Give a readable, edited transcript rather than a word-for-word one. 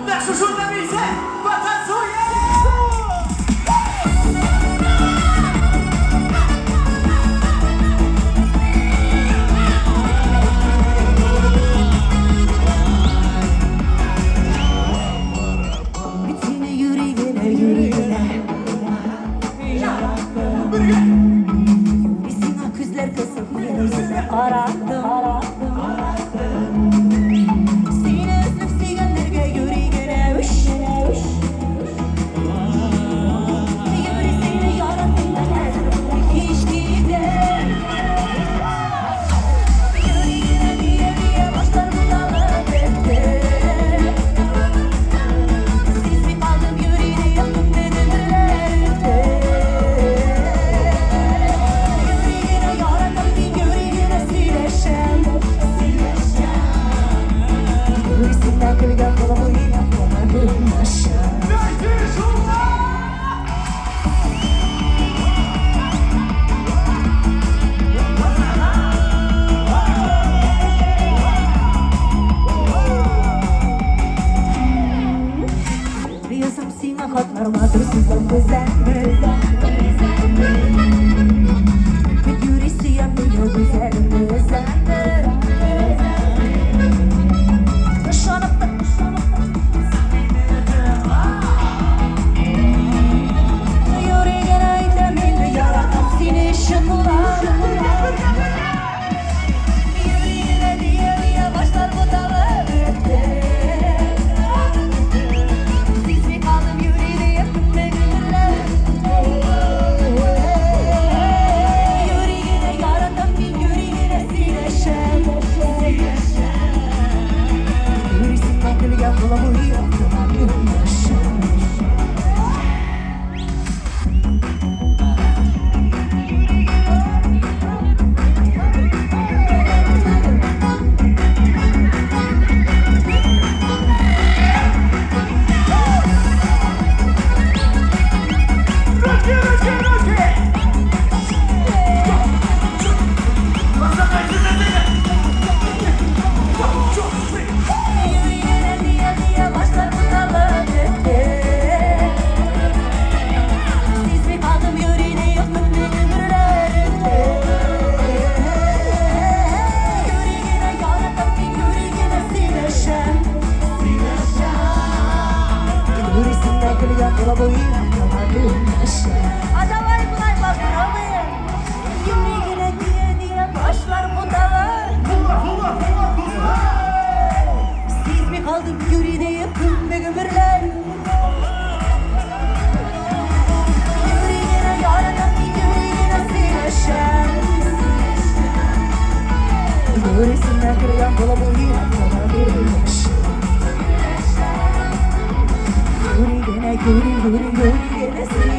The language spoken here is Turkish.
Nasz uszur na miejsce, potancuje! Seni yüreğine yüreğine Bizim aküzler kısıp yüzüne aradım Seni özlüp sevgenlerge yüreğine üş Yüreği seni yarattım ben hiç gider Yüreğine diye diye başlar bu dağlar bende Siz mi kaldım yüreğine yakın dedirlerde Yüreğine yarattım bir yüreğine sileşem Yüreğinden kırgan kolumu yine bulamadım aşağı Riyazım sina hatlarmadır sizden güzel Bir yüreği yanıyor güzel Yüreğine aytamil yaratam seni şıklar Yüreğine diye diye başlar bu dağlar Siz mi kaldım yüreğine yakın ve gönüllerde Yüreğine yaratam bir yüreğine sileşem Yüreğinden kırgan kolumu yapamadım aşağı Yüreğine diye diye başlar bu dağlar Siz mi kaldım yüreğine yakın ömürlerde Yüreğine yarattım bir yüreğine sileşem Yüreğinden kırgan kolumu yapamadım aşağı Adamlar bunlar bakıramıyor Yüreğine diye diye başlar bu dağlar Siz mi kaldım yüreğine yakın ve ömürler Yüreğine yaradan bir yüreğine sileşem Yüreğinden kırgan kolumu yapamadım aşağı Yüreğine sileşem